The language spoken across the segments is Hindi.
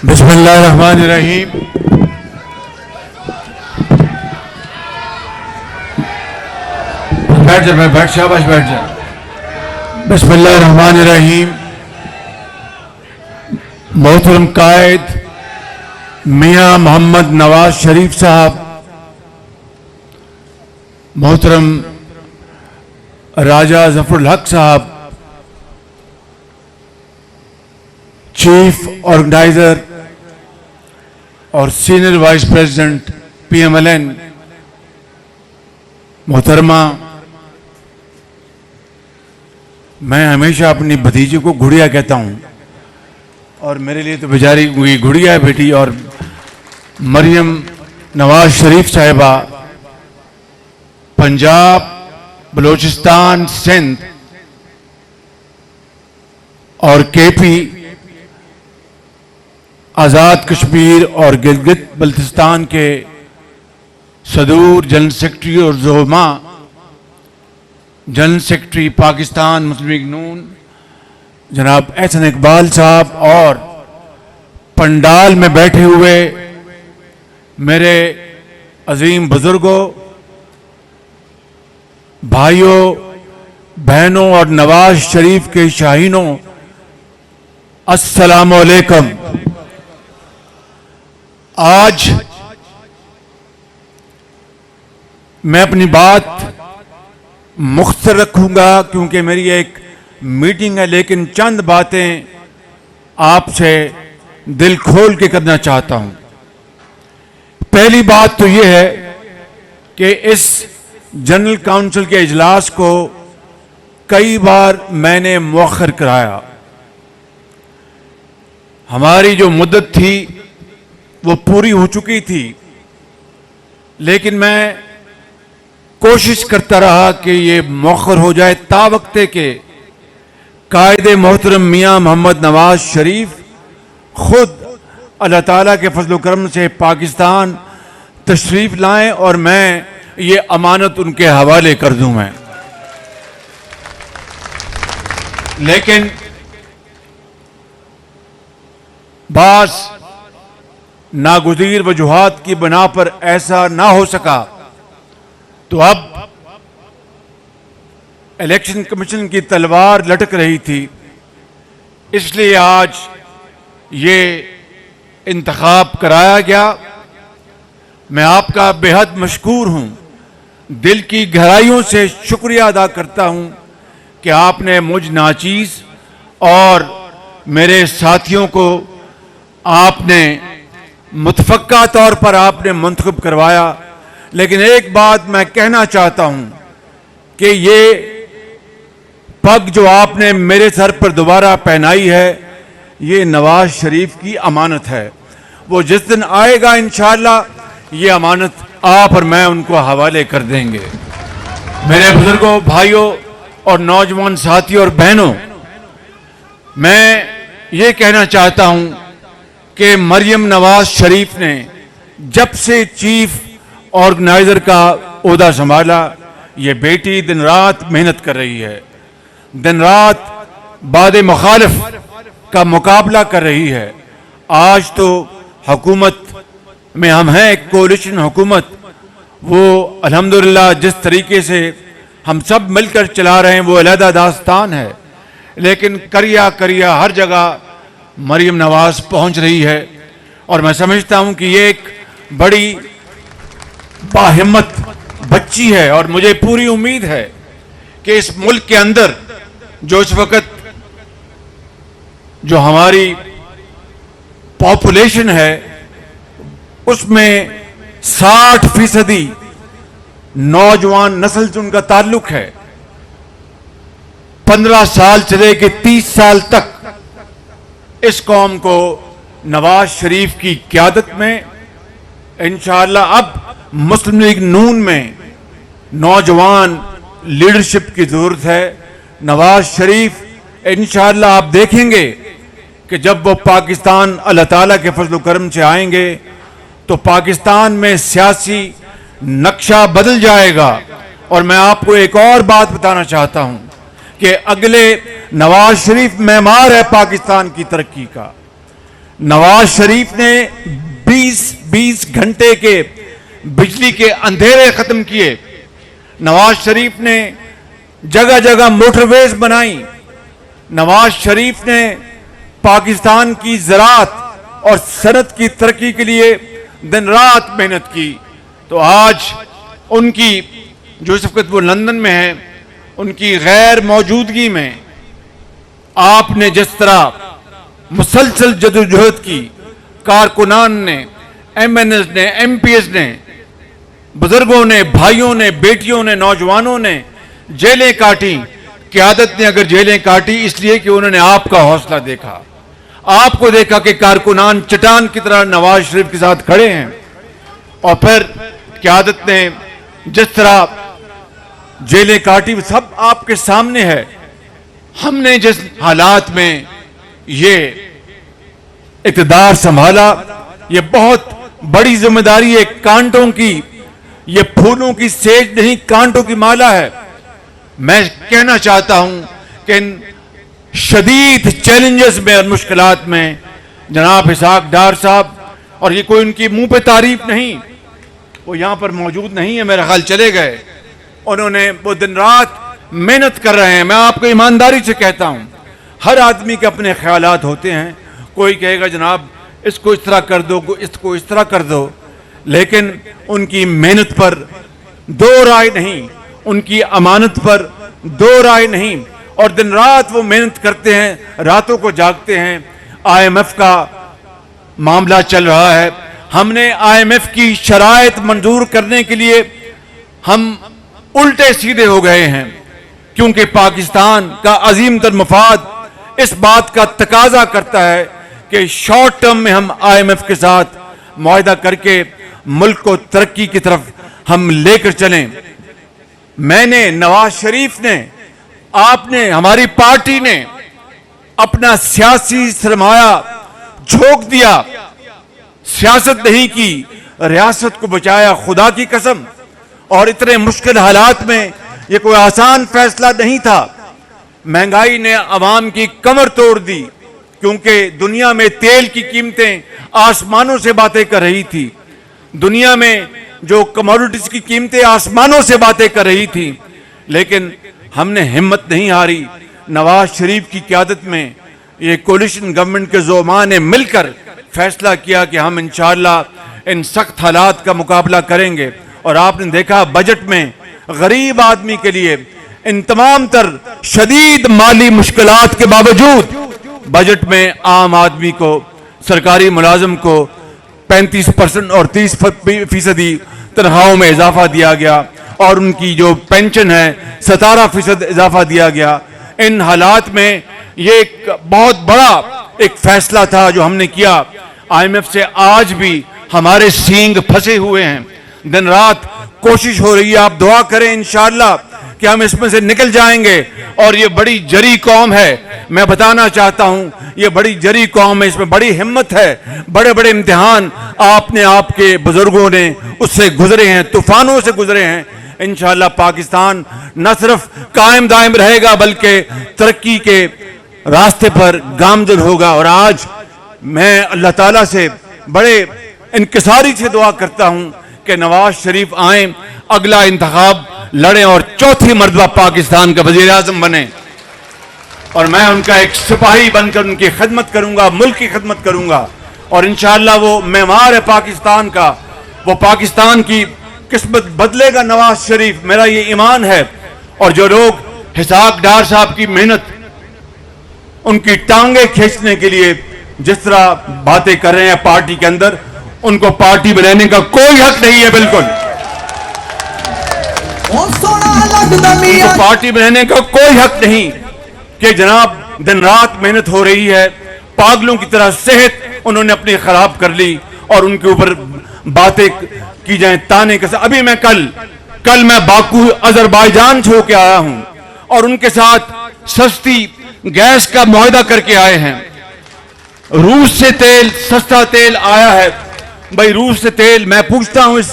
बिस्मिल्लाहिर्रहमानिर्रहीम। बैठ जा, बैठ, शाबाश, बैठ जा। बिस्मिल्लाहिर्रहमानिर्रहीम। मोहतरम कायद मियां मोहम्मद नवाज शरीफ साहब, मोहतरम राजा जफरुल हक साहब, चीफ ऑर्गेनाइजर और सीनियर वाइस प्रेसिडेंट PMLN मोहतरमा, मैं हमेशा अपनी भतीजी को गुड़िया कहता हूँ और मेरे लिए तो बेचारी गुड़िया है बेटी। और मरियम नवाज शरीफ साहिबा, पंजाब, बलूचिस्तान, सिंध और KP, आज़ाद कश्मीर और गिलगित बल्तिस्तान के सदूर जनरल सेक्रेटरी और ज़ोमा जनरल सेक्रेटरी पाकिस्तान मुस्लिम लीग नून जनाब एहसन इकबाल साहब, और पंडाल में बैठे हुए मेरे अजीम बुजुर्गों, भाइयों, बहनों और नवाज शरीफ के शाहीनों, अस्सलामु अलैकुम। आज मैं अपनी बात मुख्तर रखूंगा क्योंकि मेरी एक मीटिंग है, लेकिन चंद बातें आपसे दिल खोल के करना चाहता हूं। पहली बात तो यह है कि इस जनरल काउंसिल के इजलास को कई बार मैंने मुअख्खर कराया। हमारी जो मुद्दत थी वो पूरी हो चुकी थी, लेकिन मैं कोशिश करता रहा कि ये मुअख्खर हो जाए तावक्ते के कायदे मोहतरम मियां मोहम्मद नवाज शरीफ खुद अल्लाह ताला के फजल करम से पाकिस्तान तशरीफ लाएं और मैं ये अमानत उनके हवाले कर दूं मैं। लेकिन बास नागुज़ीर वजूहात की बना पर ऐसा ना हो सका, तो अब इलेक्शन कमीशन की तलवार लटक रही थी, इसलिए आज ये इंतखाब कराया गया। मैं आपका बेहद मशकूर हूं, दिल की गहराइयों से शुक्रिया अदा करता हूं कि आपने मुझ नाचीज़ और मेरे साथियों को आपने मुतफक्का तौर पर आपने मुंतखब करवाया। लेकिन एक बात मैं कहना चाहता हूं कि ये पग जो आपने मेरे सर पर दोबारा पहनाई है, ये नवाज शरीफ की अमानत है। वो जिस दिन आएगा इंशाअल्लाह ये अमानत आप और मैं उनको हवाले कर देंगे। मेरे बुजुर्गों, भाइयों और नौजवान साथियों और बहनों, मैं ये कहना चाहता हूं कि मरियम नवाज शरीफ ने जब से चीफ ऑर्गेनाइजर का ओहदा संभाला, ये बेटी दिन रात मेहनत कर रही है, दिन रात बादे मुखालिफ का मुकाबला कर रही है। आज तो हुकूमत में हम हैं, एक कोalition हुकूमत, वो अल्हम्दुलिल्लाह जिस तरीके से हम सब मिलकर चला रहे हैं वो अलहदा दास्तान है, लेकिन करिया करिया हर जगह मरियम नवाज पहुंच रही है। और मैं समझता हूं कि ये एक बड़ी बाहिम्मत बच्ची है और मुझे पूरी उम्मीद है कि इस मुल्क के अंदर जो इस वक्त जो हमारी पॉपुलेशन है उसमें 60% नौजवान नस्ल से उनका ताल्लुक है। 15 साल से लेकर 30 साल तक इस कौम को नवाज शरीफ की क़यादत में इंशाअल्लाह अब मुस्लिम लीग नून में नौजवान लीडरशिप की जरूरत है। नवाज शरीफ इंशाअल्लाह आप देखेंगे कि जब वो पाकिस्तान अल्लाह ताला के फजल करम से आएंगे तो पाकिस्तान में सियासी नक्शा बदल जाएगा। और मैं आपको एक और बात बताना चाहता हूं कि अगले नवाज शरीफ मेमार है पाकिस्तान की तरक्की का। नवाज शरीफ ने 20-20 घंटे के बिजली के अंधेरे खत्म किए। नवाज शरीफ ने जगह जगह मोटरवेज बनाई। नवाज शरीफ ने पाकिस्तान की ज़राअत और सनत की तरक्की के लिए दिन रात मेहनत की। तो आज उनकी जो इस वक्त वो लंदन में है, उनकी गैर मौजूदगी में आपने जिस तरह मुसलसल जदोजहद की, कारकुनान ने, एमएनएस ने, एमपीएस ने, बुजुर्गों ने, भाइयों ने, बेटियों ने, नौजवानों ने जेलें काटी। क़यादत ने अगर जेलें काटी इसलिए कि उन्होंने आपका हौसला देखा, आपको देखा कि कारकुनान चट्टान की तरह नवाज शरीफ के साथ खड़े हैं। और फिर क़यादत ने जिस तरह जेलें काटी सब आपके सामने है। हमने जिस हालात में ये इक़्तिदार संभाला, ये बहुत बड़ी जिम्मेदारी है। कांटों की, ये फूलों की सेज नहीं, कांटों की माला है। मैं कहना चाहता हूं कि इन शदीद चैलेंजेस में और मुश्किलात में जनाब इसहाक डार साहब, और ये कोई उनकी मुंह पे तारीफ नहीं, वो यहां पर मौजूद नहीं है, मेरा ख्याल चले गए। उन्होंने वो दिन रात मेहनत कर रहे हैं। मैं आपको ईमानदारी से कहता हूं, हर आदमी के अपने ख्यालात होते हैं। कोई कहेगा जनाब इसको इस तरह कर दो, इसको इस तरह कर दो, लेकिन उनकी मेहनत पर दो राय नहीं, उनकी अमानत पर दो राय नहीं। और दिन रात वो मेहनत करते हैं, रातों को जागते हैं। आईएमएफ का मामला चल रहा है। हमने आईएमएफ की शराइत मंजूर करने के लिए हम उल्टे सीधे हो गए हैं, क्योंकि पाकिस्तान का अजीम तर मफाद इस बात का तकाजा करता है कि शॉर्ट टर्म में हम आईएमएफ के साथ मुआहदा करके मुल्क को तरक्की की तरफ हम लेकर चलें। मैंने, नवाज शरीफ ने, आपने, हमारी पार्टी ने अपना सियासी सरमाया झोंक दिया, सियासत नहीं की, रियासत को बचाया, खुदा की कसम। और इतने मुश्किल हालात में यह कोई आसान फैसला नहीं था। महंगाई ने अवाम की कमर तोड़ दी, क्योंकि दुनिया में तेल की कीमतें आसमानों से बातें कर रही थी। दुनिया में जो कमोडिटीज की कीमतें आसमानों से बातें कर रही थी, लेकिन हमने हिम्मत नहीं हारी। नवाज शरीफ की क़यादत में ये कोलिशन गवर्नमेंट के ज़ोमा ने मिलकर फैसला किया कि हम इंशाअल्लाह इन सख्त हालात का मुकाबला करेंगे। और आपने देखा बजट में गरीब आदमी के लिए इन तमाम तर शदीद माली मुश्किलात के बावजूद बजट में आम आदमी को, सरकारी मुलाजिम को 35% और 30% तनख्वाहों में इजाफा दिया गया, और उनकी जो पेंशन है 17% इजाफा दिया गया। इन हालात में ये एक बहुत बड़ा एक फैसला था जो हमने किया। आईएमएफ से आज भी हमारे सींग फंसे हुए हैं। दिन रात कोशिश हो रही है, आप दुआ करें इंशाअल्लाह कि हम इसमें से निकल जाएंगे। और ये बड़ी जरी कौम है, मैं बताना चाहता हूं, ये बड़ी जरी कौम है, इसमें बड़ी हिम्मत है। बड़े बड़े इम्तिहान आपने, आपके बुजुर्गों ने उससे गुजरे हैं, तूफानों से गुजरे हैं। इंशाअल्लाह पाकिस्तान न सिर्फ कायम दायम रहेगा, बल्कि तरक्की के रास्ते पर गामजन होगा। और आज मैं अल्लाह ताला से बड़े इंकिसारी से दुआ करता हूं कि नवाज शरीफ आए, अगला इंतखाब लड़ें और चौथी मर्तबा पाकिस्तान का वजीर आजम बने। और मैं उनका एक सिपाही बनकर उनकी खिदमत करूंगा, मुल्क की खिदमत करूंगा। और इंशाअल्लाह वो मेमार है पाकिस्तान का, वो पाकिस्तान की किस्मत बदलेगा नवाज शरीफ, मेरा ये ईमान है। और जो लोग इसहाक डार साहब की मेहनत, उनकी टांगे खींचने के लिए जिस तरह बातें कर रहे हैं पार्टी के अंदर, उनको पार्टी बनाने का कोई हक नहीं है। बिल्कुल उनको पार्टी बनाने का कोई हक नहीं कि जनाब दिन रात मेहनत हो रही है, पागलों की तरह सेहत उन्होंने अपनी खराब कर ली और उनके ऊपर बातें की जाए, ताने के साथ। अभी मैं कल मैं बाकू अजरबैजान से होके आया हूं और उनके साथ सस्ती गैस का मुआहदा करके आए हैं। रूस से तेल, सस्ता तेल आया है। भाई रूस से तेल, मैं पूछता हूं इस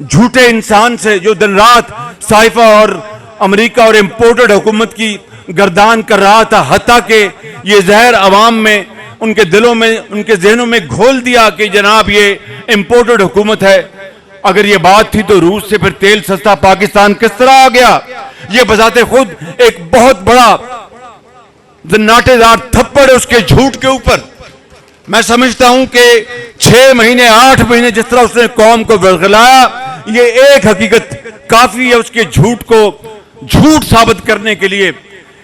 झूठे इंसान से जो दिन रात साइफा और अमेरिका और इंपोर्टेड हुकूमत की गर्दान कर रहा था, हत्ता के ये जहर अवाम में उनके दिलों में, उनके जहनों में घोल दिया कि जनाब ये इंपोर्टेड हुकूमत है। अगर ये बात थी तो रूस से फिर तेल सस्ता पाकिस्तान किस तरह आ गया? ये बजाते खुद एक बहुत बड़ा नाटेदार थप्पड़ है उसके झूठ के ऊपर। मैं समझता हूं कि 6 महीने 8 महीने जिस तरह उसने कौम को बरगलाया, ये एक हकीकत काफी है उसके झूठ को झूठ साबित करने के लिए।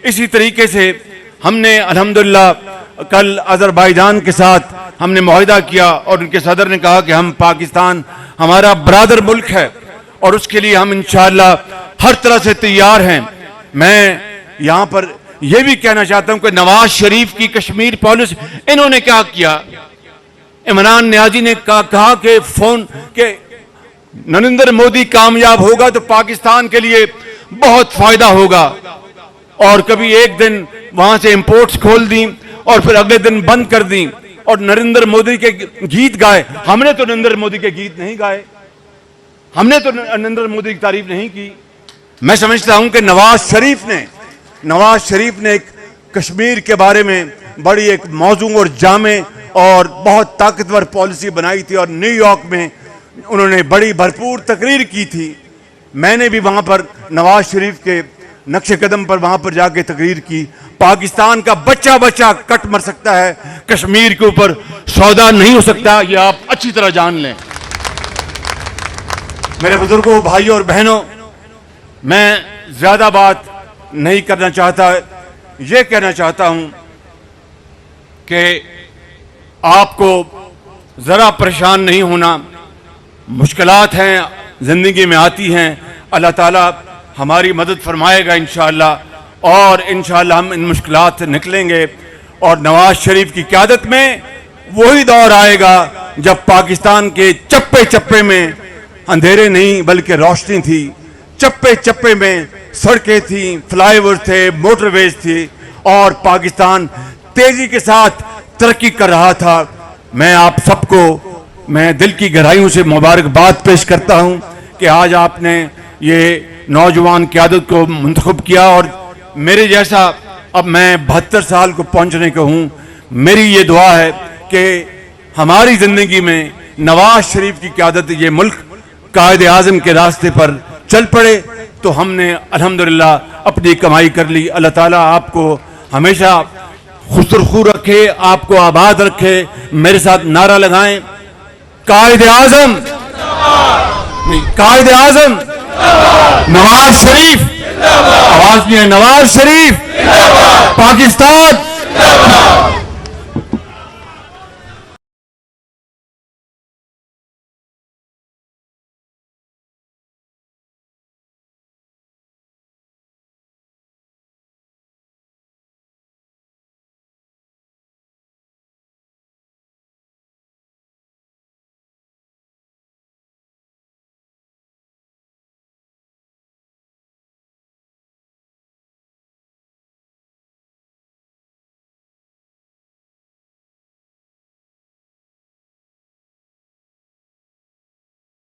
इसी तरीके से हमने अल्हम्दुलिल्लाह कल अजरबैजान के साथ हमने मुआहिदा किया और उनके सदर ने कहा कि हम पाकिस्तान हमारा बरादर मुल्क है और उसके लिए हम इंशाअल्लाह हर तरह से तैयार हैं। मैं यहां पर यह भी कहना चाहता हूं कि नवाज शरीफ की कश्मीर पॉलिसी, इन्होंने क्या किया? इमरान नियाजी ने कहा कि नरेंद्र मोदी कामयाब होगा तो पाकिस्तान के लिए बहुत फायदा होगा, और कभी एक दिन वहां से इंपोर्ट्स खोल दी और फिर अगले दिन बंद कर दी और नरेंद्र मोदी के गीत गाए। हमने तो नरेंद्र मोदी के गीत नहीं गाए, हमने तो नरेंद्र मोदी की तारीफ नहीं की। मैं समझता हूं कि नवाज शरीफ ने एक कश्मीर के बारे में बड़ी एक मौजूद और जामे और बहुत ताकतवर पॉलिसी बनाई थी और न्यूयॉर्क में उन्होंने बड़ी भरपूर तकरीर की थी। मैंने भी वहां पर नवाज शरीफ के नक्शे कदम पर वहां पर जाके तकरीर की। पाकिस्तान का बच्चा बच्चा कट मर सकता है, कश्मीर के ऊपर सौदा नहीं हो सकता, यह आप अच्छी तरह जान लें। मेरे बुजुर्गों, भाइयों और बहनों, मैं ज्यादा बात नहीं करना चाहता, यह कहना चाहता हूं कि आपको जरा परेशान नहीं होना। मुश्किलात हैं, जिंदगी में आती हैं, अल्लाह ताला हमारी मदद फरमाएगा इंशाअल्लाह, और इंशाअल्लाह हम इन मुश्किलात से निकलेंगे। और नवाज शरीफ की क़यादत में वही दौर आएगा जब पाकिस्तान के चप्पे चप्पे में अंधेरे नहीं बल्कि रोशनी थी, चप्पे चप्पे में सड़कें थी, फ्लाईओवर थे, मोटरवेज थी और पाकिस्तान तेजी के साथ तरक्की कर रहा था। मैं आप सबको मैं दिल की गहराइयों से मुबारकबाद पेश करता हूं कि आज आपने ये नौजवान क़यादत को मुंतखब किया, और मेरे जैसा अब मैं 72 साल को पहुंचने को हूं। मेरी ये दुआ है कि हमारी जिंदगी में नवाज शरीफ की क़यादत ये मुल्क कायदे आज़म के रास्ते पर चल पड़े तो हमने अल्हम्दुलिल्लाह अपनी कमाई कर ली। अल्लाह ताला आपको हमेशा खुशरुखू रखे, आपको आबाद रखे। मेरे साथ नारा लगाएं, कायदे आज़म, कायदे आज़म, नवाज शरीफ, आवाज नहीं है, नवाज शरीफ, पाकिस्तान।